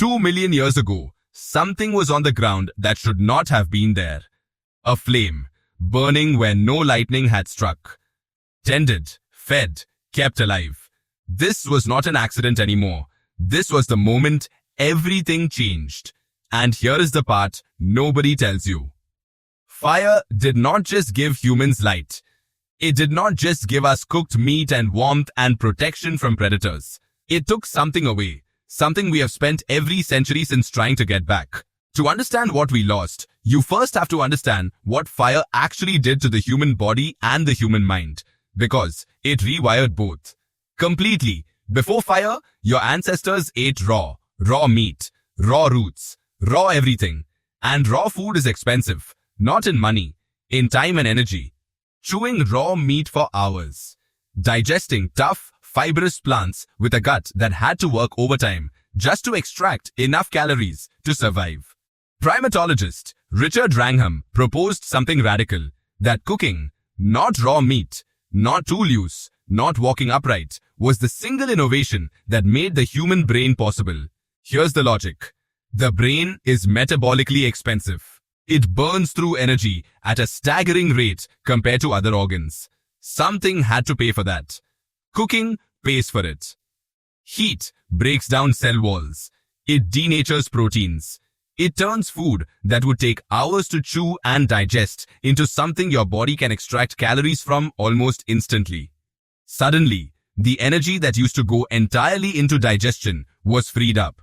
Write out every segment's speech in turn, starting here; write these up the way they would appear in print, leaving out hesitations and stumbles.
2 million years ago, something was on the ground that should not have been there. A flame, burning where no lightning had struck. Tended, fed, kept alive. This was not an accident anymore. This was the moment everything changed. And here is the part nobody tells you. Fire did not just give humans light. It did not just give us cooked meat and warmth and protection from predators. It took something away, something we have spent every century since trying to get back. To understand what we lost, you first have to understand what fire actually did to the human body and the human mind, because it rewired both. Completely. Before fire, your ancestors ate raw meat, raw roots, raw everything. And raw food is expensive, not in money, in time and energy. Chewing raw meat for hours. Digesting tough, fibrous plants with a gut that had to work overtime just to extract enough calories to survive. Primatologist Richard Wrangham proposed something radical, that cooking, not raw meat, not tool use, not walking upright, was the single innovation that made the human brain possible. Here's the logic. The brain is metabolically expensive. It burns through energy at a staggering rate compared to other organs. Something had to pay for that. Cooking pays for it. Heat breaks down cell walls. It denatures proteins. It turns food that would take hours to chew and digest into something your body can extract calories from almost instantly. Suddenly, the energy that used to go entirely into digestion was freed up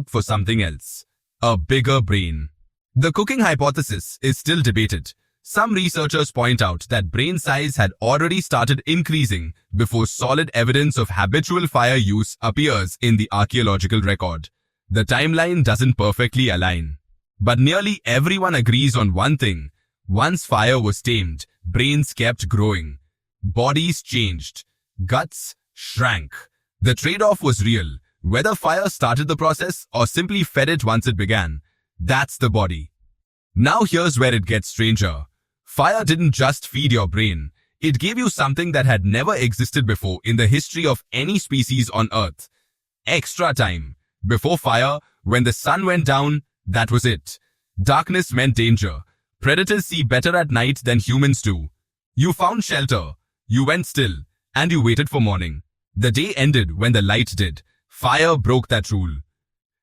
for something else. A bigger brain. The cooking hypothesis is still debated. Some researchers point out that brain size had already started increasing before solid evidence of habitual fire use appears in the archaeological record. The timeline doesn't perfectly align. But nearly everyone agrees on one thing. Once fire was tamed, brains kept growing. Bodies changed. Guts shrank. The trade-off was real. Whether fire started the process or simply fed it once it began. That's the body. Now here's where it gets stranger. Fire didn't just feed your brain. It gave you something that had never existed before in the history of any species on Earth. Extra time. Before fire, when the sun went down, that was it. Darkness meant danger. Predators see better at night than humans do. You found shelter. You went still. And you waited for morning. The day ended when the light did. Fire broke that rule.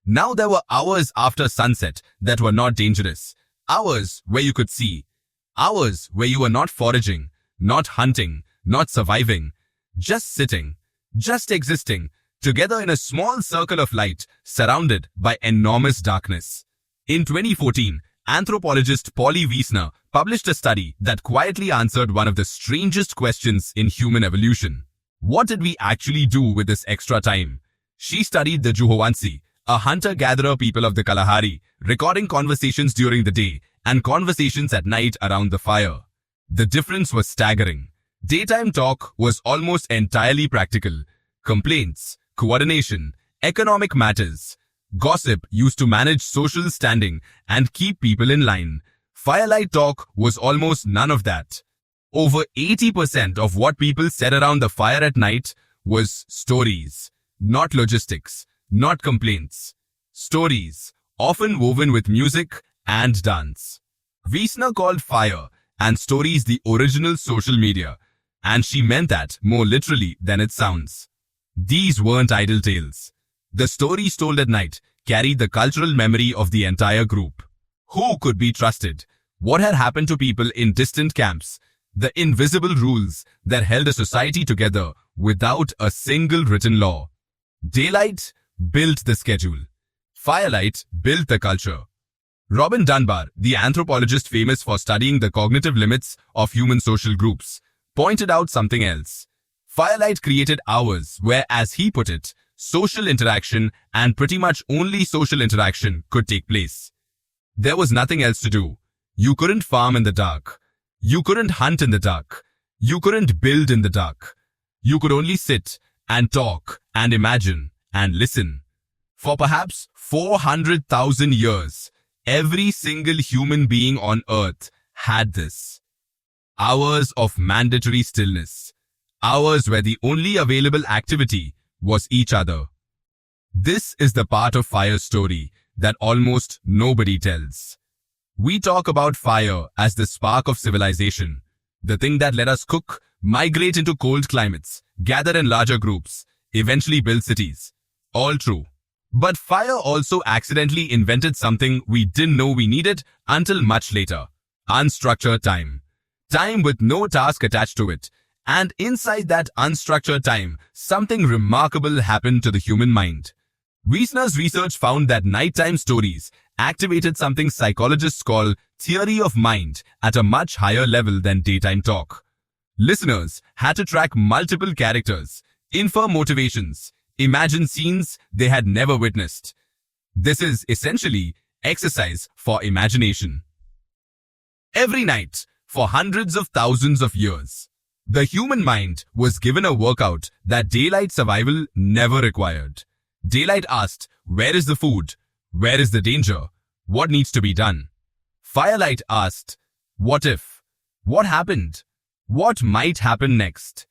Now there were hours after sunset that were not dangerous. Hours where you could see. Hours where you were not foraging, not hunting, not surviving. Just sitting. Just existing. Together in a small circle of light, surrounded by enormous darkness. In 2014, anthropologist Polly Wiessner published a study that quietly answered one of the strangest questions in human evolution. What did we actually do with this extra time? She studied the hoansi, a hunter-gatherer people of the Kalahari, recording conversations during the day and conversations at night around the fire. The difference was staggering. Daytime talk was almost entirely practical. Complaints, coordination, economic matters. Gossip used to manage social standing and keep people in line. Firelight Talk was almost none of that. Over 80% of what people said around the fire at night was stories, not logistics, not complaints. Stories, often woven with music and dance. Wiessner called fire and stories the original social media, and she meant that more literally than it sounds. These weren't idle tales. The stories told at night carried the cultural memory of the entire group. Who could be trusted? What had happened to people in distant camps? The invisible rules that held a society together without a single written law. Daylight built the schedule. Firelight built the culture. Robin Dunbar, the anthropologist famous for studying the cognitive limits of human social groups, pointed out something else. Firelight created hours where, as he put it, social interaction and pretty much only social interaction could take place. There was nothing else to do. You couldn't farm in the dark. You couldn't hunt in the dark. You couldn't build in the dark. You could only sit and talk and imagine and listen. For perhaps 400,000 years, every single human being on Earth had this. Hours of mandatory stillness. Hours where the only available activity was each other. This is the part of fire's story that almost nobody tells. We talk about fire as the spark of civilization, the thing that let us cook, migrate into cold climates, gather in larger groups, eventually build cities. All true. But fire also accidentally invented something we didn't know we needed until much later. Unstructured time. Time with no task attached to it. And inside that unstructured time, something remarkable happened to the human mind. Wiessner's research found that nighttime stories activated something psychologists call theory of mind at a much higher level than daytime talk. Listeners had to track multiple characters, infer motivations, imagine scenes they had never witnessed. This is essentially exercise for imagination. Every night, for hundreds of thousands of years, the human mind was given a workout that daylight survival never required. Daylight asked, where is the food? Where is the danger? What needs to be done? Firelight asked, what if? What happened? What might happen next?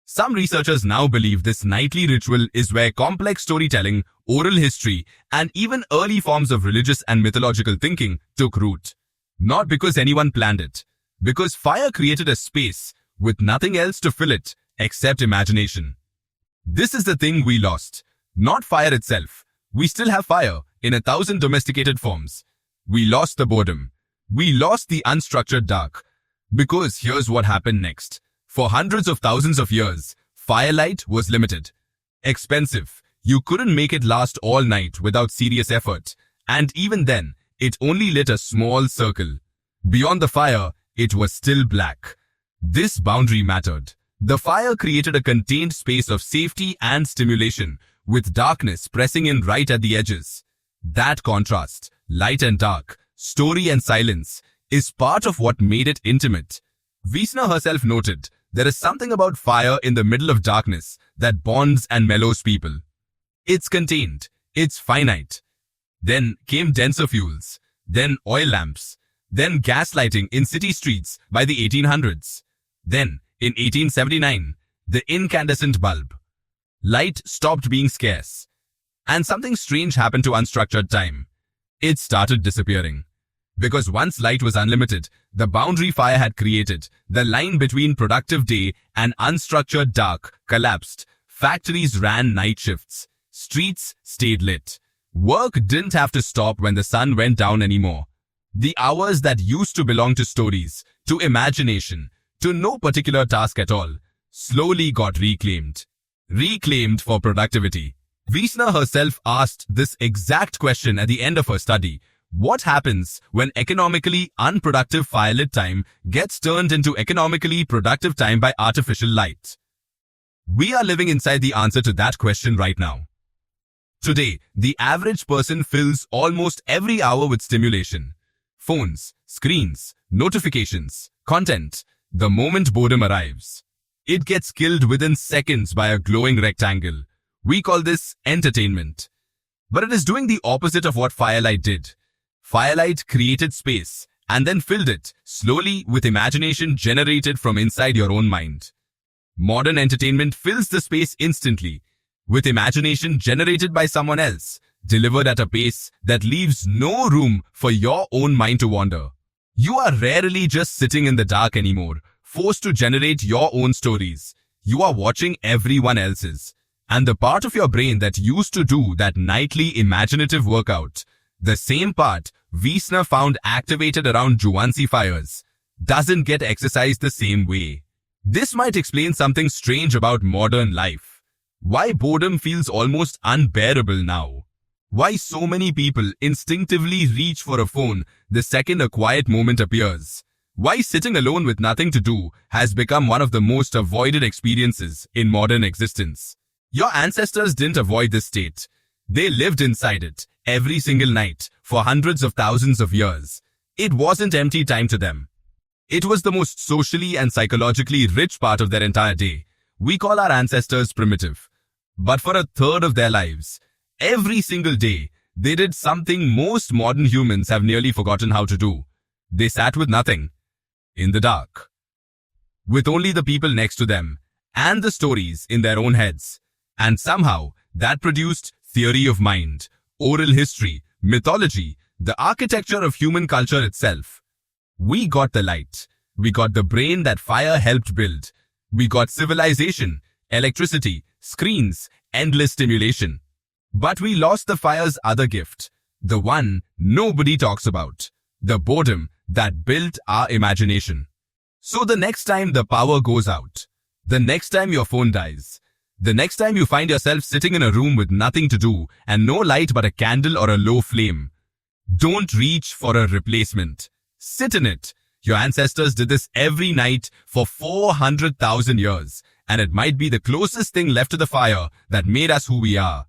Some researchers now believe this nightly ritual is where complex storytelling, oral history, and even early forms of religious and mythological thinking took root. Not because anyone planned it, because fire created a space with nothing else to fill it except imagination. This is the thing we lost. Not fire itself. We still have fire in 1,000 domesticated forms. We lost the boredom. We lost the unstructured dark. Because here's what happened next. For hundreds of thousands of years, firelight was limited. Expensive. You couldn't make it last all night without serious effort. And even then, it only lit a small circle. Beyond the fire, it was still black. This boundary mattered. The fire created a contained space of safety and stimulation, with darkness pressing in right at the edges. That contrast, light and dark, story and silence, is part of what made it intimate. Wiessner herself noted, there is something about fire in the middle of darkness that bonds and mellows people. It's contained, it's finite. Then came denser fuels, then oil lamps, then gaslighting in city streets by the 1800s. Then, in 1879, the incandescent bulb. Light stopped being scarce. And something strange happened to unstructured time. It started disappearing. Because once light was unlimited, the boundary fire had created, the line between productive day and unstructured dark collapsed. Factories ran night shifts. Streets stayed lit. Work didn't have to stop when the sun went down anymore. The hours that used to belong to stories, to imagination, to no particular task at all, slowly got reclaimed. Reclaimed for productivity. Wiessner herself asked this exact question at the end of her study. What happens when economically unproductive firelit time gets turned into economically productive time by artificial light? We are living inside the answer to that question right now. Today, the average person fills almost every hour with stimulation. Phones, screens, notifications, content. The moment boredom arrives, it gets killed within seconds by a glowing rectangle. We call this entertainment. But it is doing the opposite of what firelight did. Firelight created space and then filled it slowly with imagination generated from inside your own mind. Modern entertainment fills the space instantly with imagination generated by someone else, delivered at a pace that leaves no room for your own mind to wander. You are rarely just sitting in the dark anymore, forced to generate your own stories. You are watching everyone else's. And the part of your brain that used to do that nightly imaginative workout, the same part Wiessner found activated around hoansi fires, doesn't get exercised the same way. This might explain something strange about modern life. Why boredom feels almost unbearable now. Why so many people instinctively reach for a phone the second a quiet moment appears. Why sitting alone with nothing to do has become one of the most avoided experiences in modern existence. Your ancestors didn't avoid this state. They lived inside it every single night for hundreds of thousands of years. It wasn't empty time to them. It was the most socially and psychologically rich part of their entire day. We call our ancestors primitive. But for a third of their lives, every single day, they did something most modern humans have nearly forgotten how to do. They sat with nothing, in the dark, with only the people next to them and the stories in their own heads. And somehow, that produced theory of mind, oral history, mythology, the architecture of human culture itself. We got the light. We got the brain that fire helped build. We got civilization, electricity, screens, endless stimulation. But we lost the fire's other gift, the one nobody talks about, the boredom that built our imagination. So the next time the power goes out, the next time your phone dies, the next time you find yourself sitting in a room with nothing to do and no light but a candle or a low flame, don't reach for a replacement. Sit in it. Your ancestors did this every night for 400,000 years, and it might be the closest thing left to the fire that made us who we are.